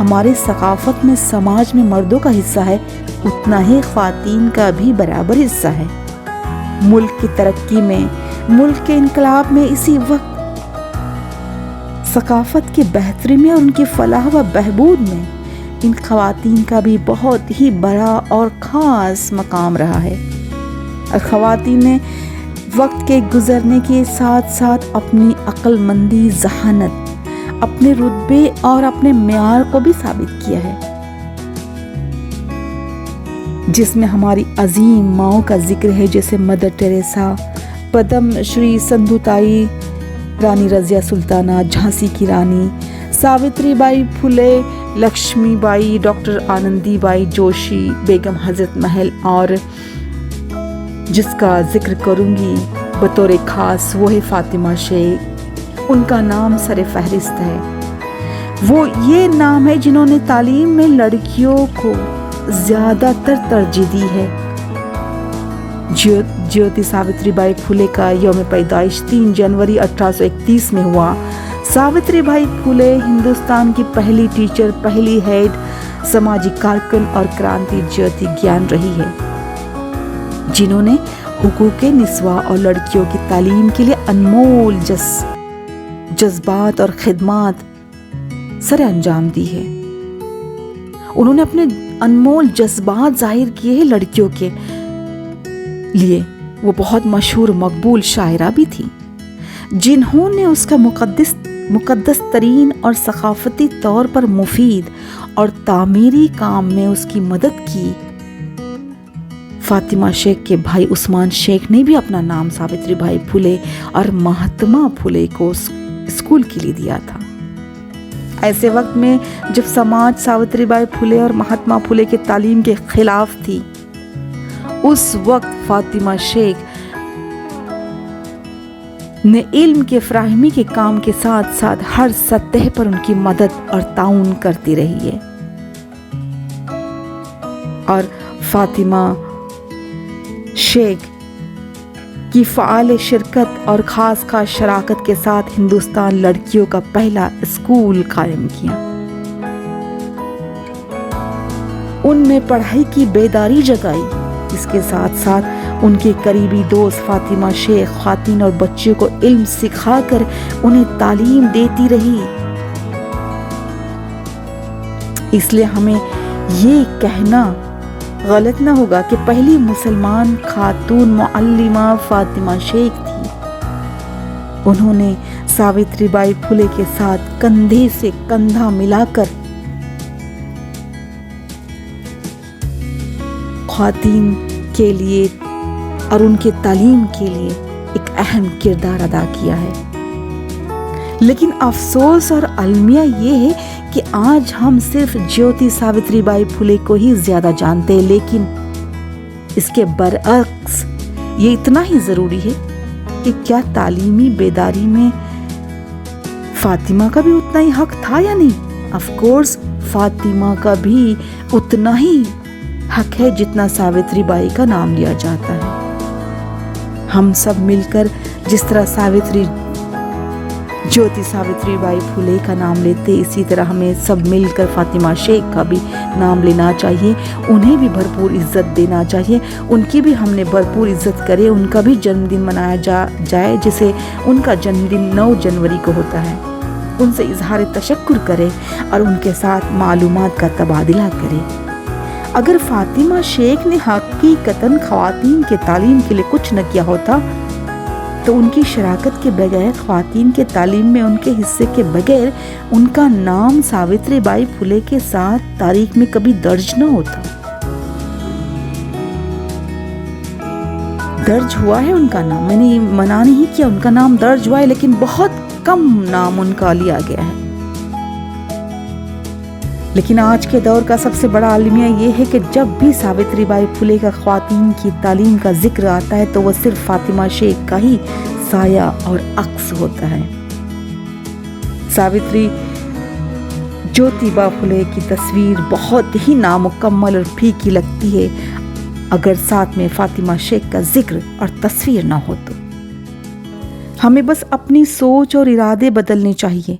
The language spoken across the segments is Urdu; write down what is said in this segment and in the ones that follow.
ہماری ثقافت میں سماج میں مردوں کا حصہ ہے، اتنا ہی خواتین کا بھی برابر حصہ ہے۔ ملک کی ترقی میں، ملک کے انقلاب میں، اسی وقت ثقافت کی بہتری میں اور ان کی فلاح و بہبود میں ان خواتین کا بھی بہت ہی بڑا اور خاص مقام رہا ہے۔ اور خواتین نے وقت کے گزرنے کے ساتھ ساتھ اپنی عقل مندی، ذہانت، اپنے رتبے اور اپنے معیار کو بھی ثابت کیا ہے، جس میں ہماری عظیم ماؤں کا ذکر ہے، جیسے مدر ٹیریسا، پدم شری سندھوتائی، رانی رضیہ سلطانہ، جھانسی کی رانی، ساوتری بائی پھولے، لکشمی بائی، ڈاکٹر آنندی بائی جوشی، بیگم حضرت محل، اور جس کا ذکر کروں گی بطور خاص وہ ہے فاطمہ شیخ۔ ان کا نام سر فہرست ہے۔ وہ یہ نام ہے جنہوں نے تعلیم میں لڑکیوں کو زیادہ تر ترجیح دی ہے۔ جیوتی ساوتری بائی پھولے کا یوم پیدائش 3 جنوری 1831 میں ہوا۔ ساوتری بائی پھولے ہندوستان کی پہلی ٹیچر، پہلی ہیڈ سماجی کارکن اور کرانتی جیوتی گیان رہی ہے، جنہوں نے حقوق نسواں اور لڑکیوں کی تعلیم کے لیے انمول جذبات اور خدمات سر انجام دی ہے۔ انہوں نے اپنے انمول جذبات ظاہر کیے ہیں لڑکیوں کے لیے۔ وہ بہت مشہور مقبول شاعرہ بھی تھی، جنہوں نے اس کا مقدس ترین اور ثقافتی طور پر مفید اور تعمیری کام میں اس کی مدد کی۔ فاطمہ شیخ کے بھائی عثمان شیخ نے بھی اپنا نام ساوتری بائی پھولے اور مہاتما پھولے کو اسکول کے لیے دیا تھا۔ ایسے وقت میں جب سماج ساوتری بائی پھولے اور مہاتما پھولے کے تعلیم کے خلاف تھی، اس وقت فاطمہ شیخ نے علم کے فراہمی کے کام کے ساتھ ساتھ ہر سطح پر ان کی مدد اور تعاون کرتی رہی ہے، اور فاطمہ شیخ کی فعال شرکت اور خاص شراکت کے ساتھ ہندوستان لڑکیوں کا پہلا اسکول قائم کیا۔ ان میں پڑھائی کی بیداری جگائی۔ اس کے ساتھ ساتھ ان کے قریبی دوست فاطمہ شیخ خواتین اور بچیوں کو علم سکھا کر انہیں تعلیم دیتی رہی۔ اس لیے ہمیں یہ کہنا غلط نہ ہوگا کہ پہلی مسلمان خاتون معلمہ فاطمہ شیخ تھی۔ انہوں نے ساوتری بائی پھولے کے ساتھ کندھے سے کندھا ملا کر خواتین کے لیے اور ان کے تعلیم کے لیے ایک اہم کردار ادا کیا ہے۔ لیکن افسوس اور المیہ یہ ہے کہ آج ہم صرف جیوتی ساوتری بائی پھولے کو ہی زیادہ جانتے ہیں، لیکن اس کے برعکس یہ اتنا ہی ضروری ہے کہ کیا تعلیمی بیداری میں فاطمہ کا بھی اتنا ہی حق تھا یا نہیں؟ آف کورس فاطمہ کا بھی اتنا ہی حق ہے جتنا ساوتری بائی کا نام لیا جاتا ہے۔ ہم سب مل کر جس طرح جیوتی ساوتری بائی پھولے کا نام لیتے، اسی طرح ہمیں سب مل کر فاطمہ شیخ کا بھی نام لینا چاہیے، انہیں بھی بھرپور عزت دینا چاہیے، ان کی بھی ہم نے بھرپور عزت کرے، ان کا بھی جنم دن منایا جائے جیسے ان کا جنم دن 9 جنوری کو ہوتا ہے۔ ان سے اظہار تشکر کرے اور ان کے ساتھ معلومات کا تبادلہ کرے۔ اگر فاطمہ شیخ نے حقیقتاً خواتین کے تعلیم کے لیے کچھ نہ کیا ہوتا تو ان کی شراکت کے بغیر، خواتین کے تعلیم میں ان کے حصے کے بغیر، ان کا نام ساوتری بائی پھولے کے ساتھ تاریخ میں کبھی درج نہ ہوتا۔ درج ہوا ہے ان کا نام، میں نے منع نہیں کیا، ان کا نام درج ہوا ہے، لیکن بہت کم نام ان کا لیا گیا ہے۔ لیکن آج کے دور کا سب سے بڑا المیہ یہ ہے کہ جب بھی ساوتری بائی پھولے کا خواتین کی تعلیم کا ذکر آتا ہے تو وہ صرف فاطمہ شیخ کا ہی سایہ اور عکس ہوتا ہے۔ ساوتری جیوتی بائی پھولے کی تصویر بہت ہی نامکمل اور پھیکی لگتی ہے اگر ساتھ میں فاطمہ شیخ کا ذکر اور تصویر نہ ہو تو۔ ہمیں بس اپنی سوچ اور ارادے بدلنے چاہیے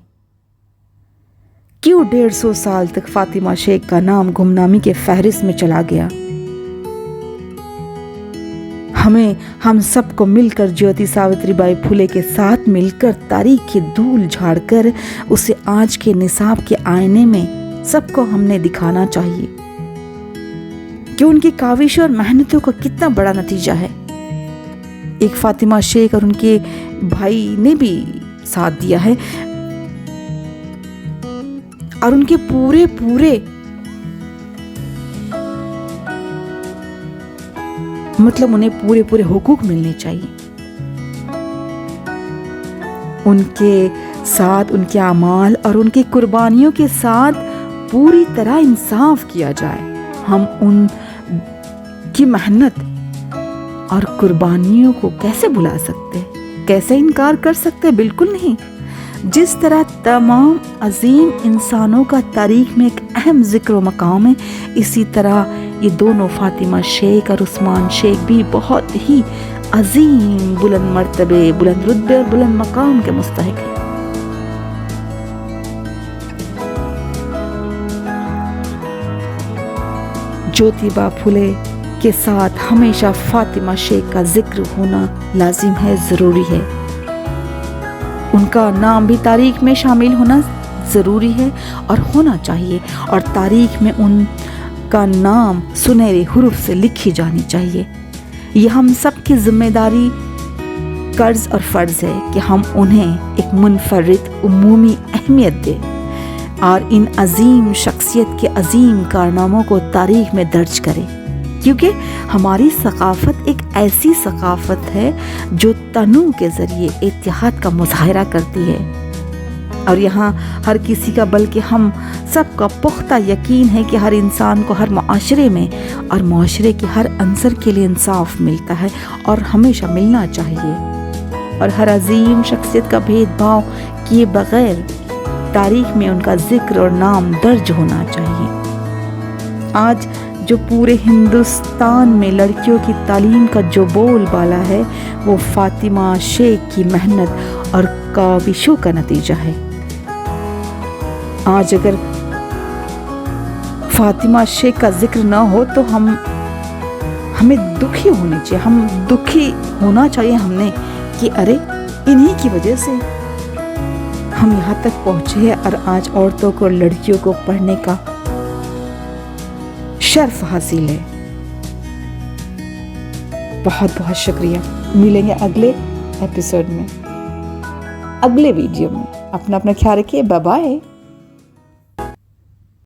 کیوں 150 سال تک فاطمہ شیخ کا نام گمنامی کے فہرست میں چلا گیا؟ ہم سب کو مل کر جیوتی ساوتری بائی پھولے کے ساتھ مل کر تاریخ کی دھول جھاڑ کر اسے آج کے نصاب کے آئینے میں سب کو ہم نے دکھانا چاہیے کہ ان کی کاوشوں اور محنتوں کا کتنا بڑا نتیجہ ہے۔ ایک فاطمہ شیخ اور ان کے بھائی نے بھی ساتھ دیا ہے اور ان کے پورے مطلب انہیں پورے حقوق ملنے چاہیے۔ ان کے ساتھ ان کے اعمال اور ان کی قربانیوں کے ساتھ پوری طرح انصاف کیا جائے۔ ہم ان کی محنت اور قربانیوں کو کیسے بھلا سکتے، کیسے انکار کر سکتے؟ بالکل نہیں۔ جس طرح تمام عظیم انسانوں کا تاریخ میں ایک اہم ذکر و مقام ہے، اسی طرح یہ دونوں فاطمہ شیخ اور عثمان شیخ بھی بہت ہی عظیم، بلند مرتبے، بلند رتبے اور بلند مقام کے مستحق ہیں۔ جیوتی با پھولے کے ساتھ ہمیشہ فاطمہ شیخ کا ذکر ہونا لازم ہے، ضروری ہے۔ ان کا نام بھی تاریخ میں شامل ہونا ضروری ہے اور ہونا چاہیے، اور تاریخ میں ان کا نام سنہرے حروف سے لکھی جانی چاہیے۔ یہ ہم سب کی ذمہ داری، قرض اور فرض ہے کہ ہم انہیں ایک منفرد عمومی اہمیت دیں اور ان عظیم شخصیت کے عظیم کارناموں کو تاریخ میں درج کریں، کیونکہ ہماری ثقافت ایک ایسی ثقافت ہے جو تنوع کے ذریعے اتحاد کا مظاہرہ کرتی ہے، اور یہاں ہر کسی کا بلکہ ہم سب کا پختہ یقین ہے کہ ہر انسان کو ہر معاشرے میں اور معاشرے کے ہر عنصر کے لیے انصاف ملتا ہے اور ہمیشہ ملنا چاہیے، اور ہر عظیم شخصیت کا بھید بھاؤ کیے بغیر تاریخ میں ان کا ذکر اور نام درج ہونا چاہیے۔ آج جو پورے ہندوستان میں لڑکیوں کی تعلیم کا جو بول بالا ہے، وہ فاطمہ شیخ کی محنت اور کاوشوں کا نتیجہ ہے۔ آج اگر فاطمہ شیخ کا ذکر نہ ہو تو ہمیں دکھی ہونے چاہیے، ہم دکھی ہونا چاہیے ہم نے کہ ارے انہی کی وجہ سے ہم یہاں تک پہنچے ہیں اور آج عورتوں کو، لڑکیوں کو پڑھنے کا شرف حاصل ہے۔ بہت بہت شکریہ۔ ملیں گے اگلے ایپیسوڈ میں، اگلے ویڈیو میں۔ اپنا خیال رکھیے۔ Bye bye.